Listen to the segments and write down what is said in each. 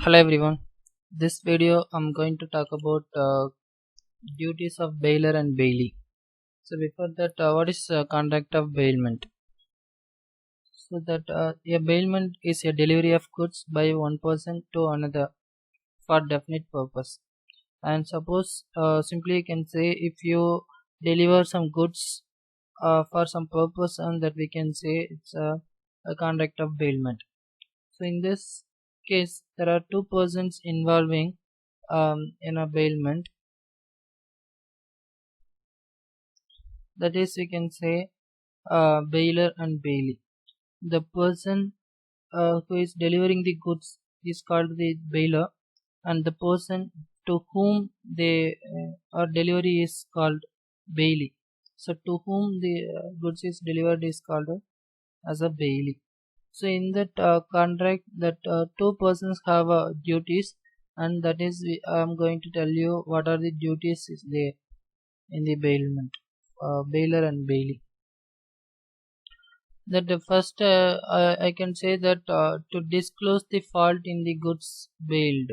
Hello everyone. This video I'm going to talk about duties of bailer and bailee. So before that, what is contract of bailment? So that a bailment is a delivery of goods by one person to another for definite purpose. And suppose simply you can say if you deliver some goods for some purpose, and that we can say it's a contract of bailment. So in this case, there are two persons involving in a bailment. That is, we can say bailer and bailee. The person who is delivering the goods is called the bailer, and the person to whom they or delivery is called bailee. So to whom the goods is delivered is called as a bailee. So in that contract, that two persons have duties, and that is I'm going to tell you what are the duties is there in the bailment, bailer and bailee. That the first I can say that to disclose the fault in the goods bailed.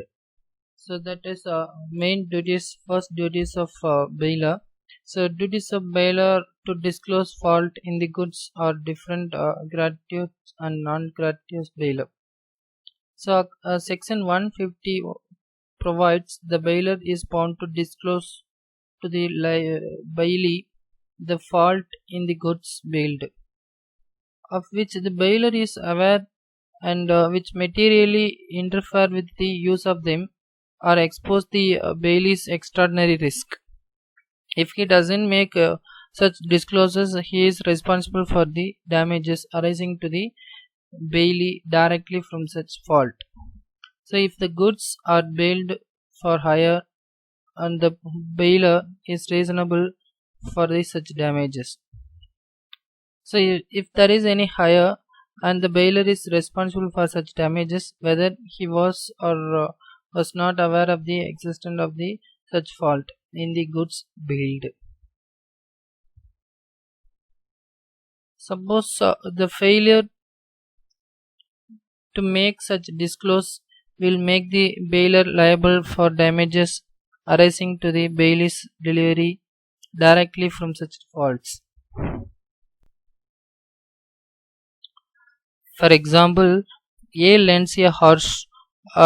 So that is main duties, first duties of bailer. So duties of bailer to disclose fault in the goods are different gratuitous and non-gratuitous bailer. So section 150 provides the bailer is bound to disclose to the bailee the fault in the goods bailed, of which the bailer is aware, and which materially interfere with the use of them or expose the bailee's extraordinary risk. If he doesn't make such disclosures, he is responsible for the damages arising to the bailee directly from such fault. So if the goods are bailed for hire and the bailer is reasonable for the such damages. So if there is any hire and the bailer is responsible for such damages, whether he was or was not aware of the existence of the such fault in the goods bailed. Suppose the failure to make such disclose will make the bailer liable for damages arising to the bailee's delivery directly from such faults. For example, A lends a horse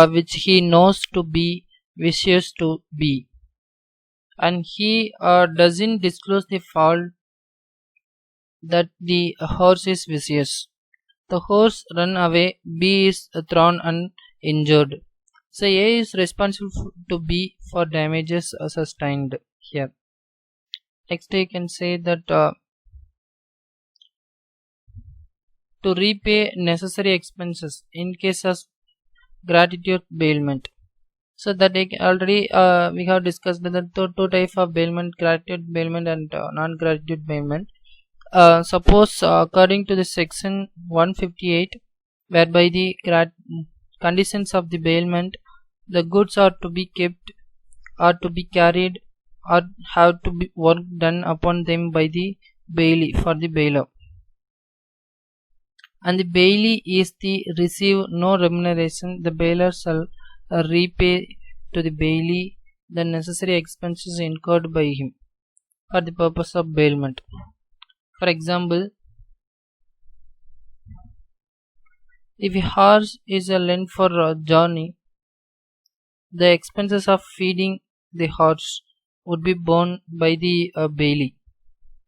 which he knows to be vicious to B, and he doesn't disclose the fault that the horse is vicious. The horse run away, B is thrown and injured. So A is responsible to B for damages sustained here. Next I can say that to repay necessary expenses in case of gratuitous bailment. So that already we have discussed the two types of bailment: gratuitous bailment and non-gratuitous bailment. Suppose according to the section 158, whereby the conditions of the bailment, the goods are to be kept, are to be carried, or have to be work done upon them by the bailee for the bailer, and the bailee is the receive no remuneration. The bailer shall repay to the bailee the necessary expenses incurred by him for the purpose of bailment. For example, if a horse is lent for a journey, the expenses of feeding the horse would be borne by the bailee.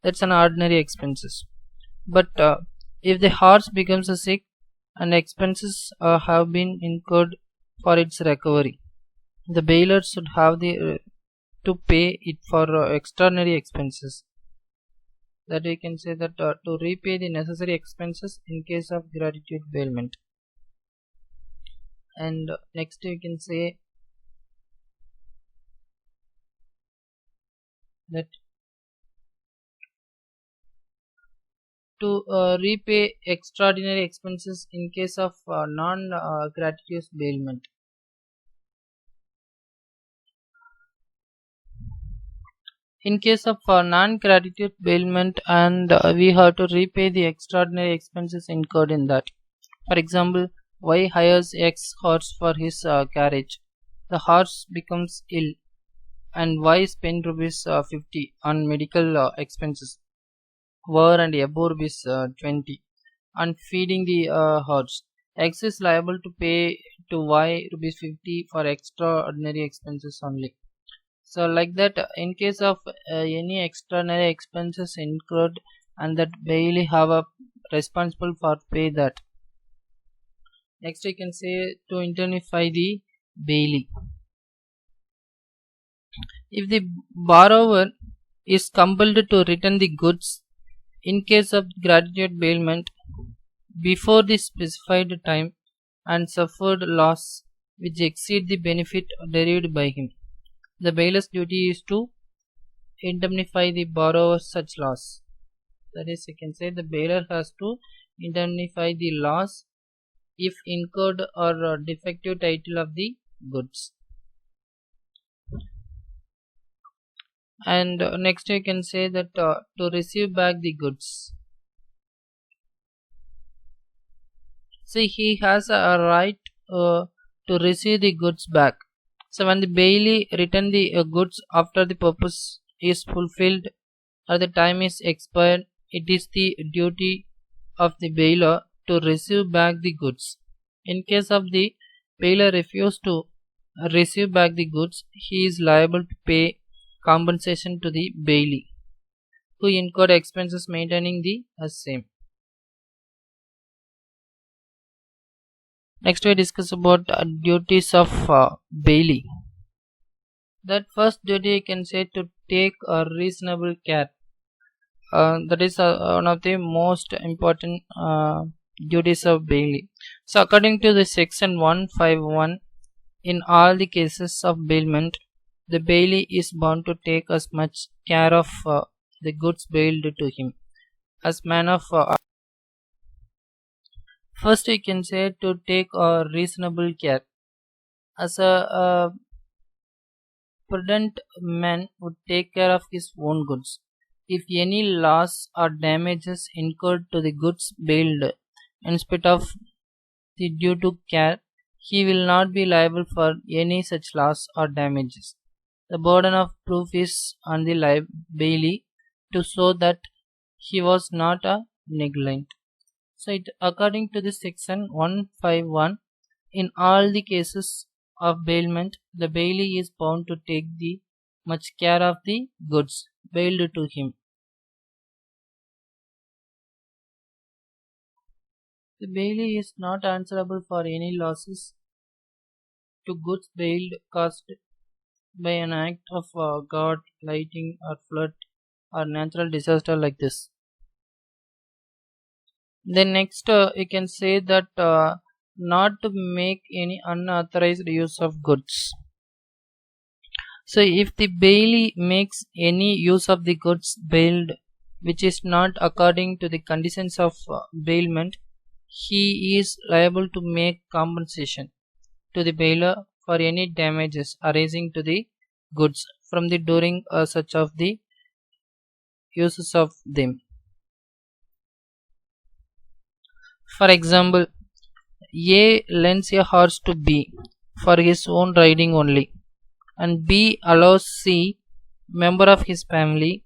That's an ordinary expenses. But if the horse becomes sick and expenses have been incurred for its recovery, the bailer should have the to pay it for extraordinary expenses. That we can say that to repay the necessary expenses in case of gratuitous bailment. And next we can say that to repay extraordinary expenses in case of non-gratuitous bailment. In case of non-gratuitous bailment, and we have to repay the extraordinary expenses incurred in that. For example, Y hires X horse for his carriage. The horse becomes ill, and Y spends rupees 50 on medical expenses, over and above rupees 20 on feeding the horse. X is liable to pay to Y rupees 50 for extraordinary expenses only. So like that, in case of any extraordinary expenses incurred, and that bailee have a responsible for pay that. Next I can say to indemnify the bailee. If the borrower is compelled to return the goods in case of gratitude bailment before the specified time and suffered loss which exceed the benefit derived by him, the bailiff's duty is to indemnify the borrower such loss. That is, you can say the bailiff has to indemnify the loss if incurred or defective title of the goods. And next you can say that to receive back the goods. See, he has a right to receive the goods back. So when the bailee return the goods after the purpose is fulfilled or the time is expired, it is the duty of the bailiff to receive back the goods. In case of the bailiff refuse to receive back the goods, he is liable to pay compensation to the bailee who incurred expenses maintaining the same. Next we discuss about duties of bailee. That first duty you can say to take a reasonable care. That is one of the most important duties of bailee. So according to the section 151, in all the cases of bailment, the bailee is bound to take as much care of the goods bailed to him as man of first you can say to take a reasonable care. As a prudent man would take care of his own goods. If any loss or damages incurred to the goods bailed in spite of the due to care, he will not be liable for any such loss or damages. The burden of proof is on the bailee to show that he was not a negligent. So according to the section 151, in all the cases of bailment, the bailee is bound to take the much care of the goods bailed to him. The bailee is not answerable for any losses to goods bailed caused by an act of God, lightning, or flood, or natural disaster like this. Then next you can say that not to make any unauthorized use of goods. So if the bailee makes any use of the goods bailed which is not according to the conditions of bailment, he is liable to make compensation to the bailiff for any damages arising to the goods from the during such of the uses of them. For example, A lends a horse to B for his own riding only, and B allows C, member of his family,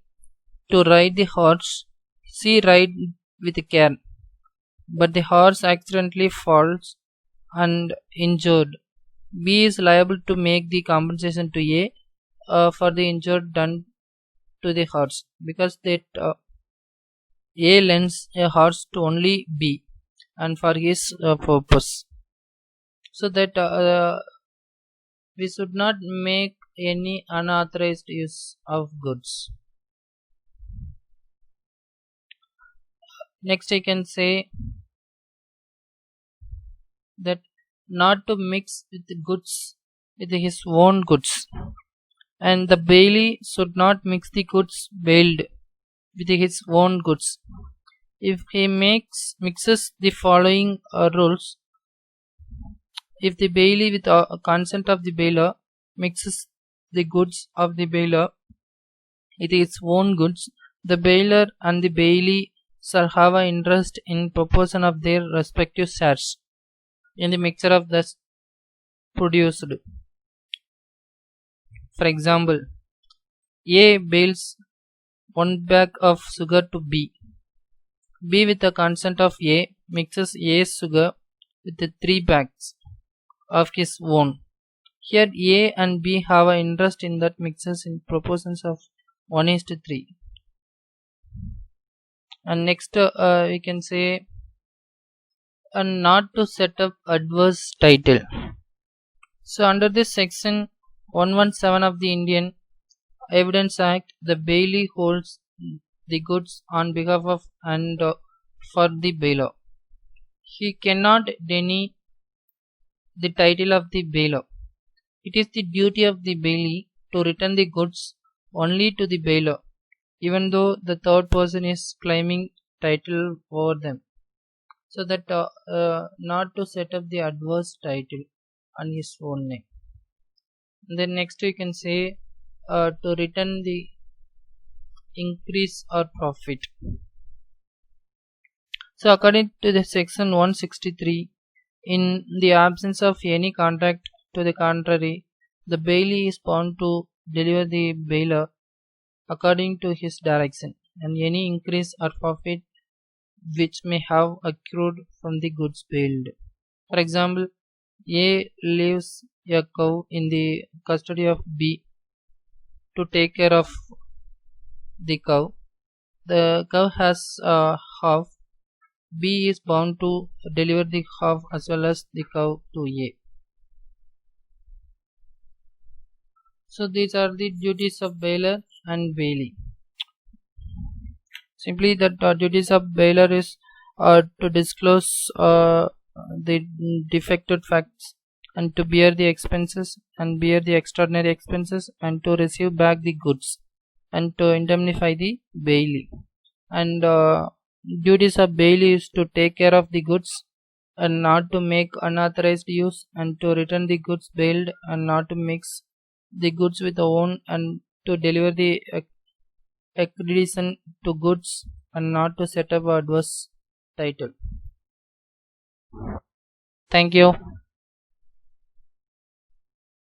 to ride the horse. C rides with care, but the horse accidentally falls and injured. B is liable to make the compensation to A for the injury done to the horse, because that A lends a horse to only B and for his purpose. So that we should not make any unauthorized use of goods. Next I can say that not to mix with the goods with his own goods, and the bailee should not mix the goods bailed with his own goods. If he mixes the following rules: if the bailee with consent of the bailiff mixes the goods of the bailiff with its own goods, the bailiff and the bailee shall have an interest in proportion of their respective shares. in the mixture of thus produced. For example, A bails 1 bag of sugar to B. B, with the consent of A, mixes A's sugar with the 3 bags of his own. Here A and B have an interest in that mixes in proportions of 1:3. And next we can say not to set up adverse title. So under this section 117 of the Indian Evidence Act, the bailee holds the goods on behalf of and for the bailer. He cannot deny the title of the bailer. It is the duty of the bailee to return the goods only to the bailer, even though the third person is claiming title over them. So that not to set up the adverse title on his own name. And then next we can say to return the increase or profit. So according to the section 163, in the absence of any contract to the contrary, the bailee is bound to deliver the bailer according to his direction, and any increase or profit which may have accrued from the goods bailed. For example, A leaves a cow in the custody of B to take care of the cow. The cow has a half. B is bound to deliver the half as well as the cow to A. So these are the duties of bailer and bailee. Simply that duties of bailer is to disclose the defected facts and to bear the expenses and bear the extraordinary expenses and to receive back the goods and to indemnify the bailee. And duties of bailee is to take care of the goods and not to make unauthorized use and to return the goods bailed and not to mix the goods with own and to deliver the accreditation to goods and not to set up adverse title. Thank you.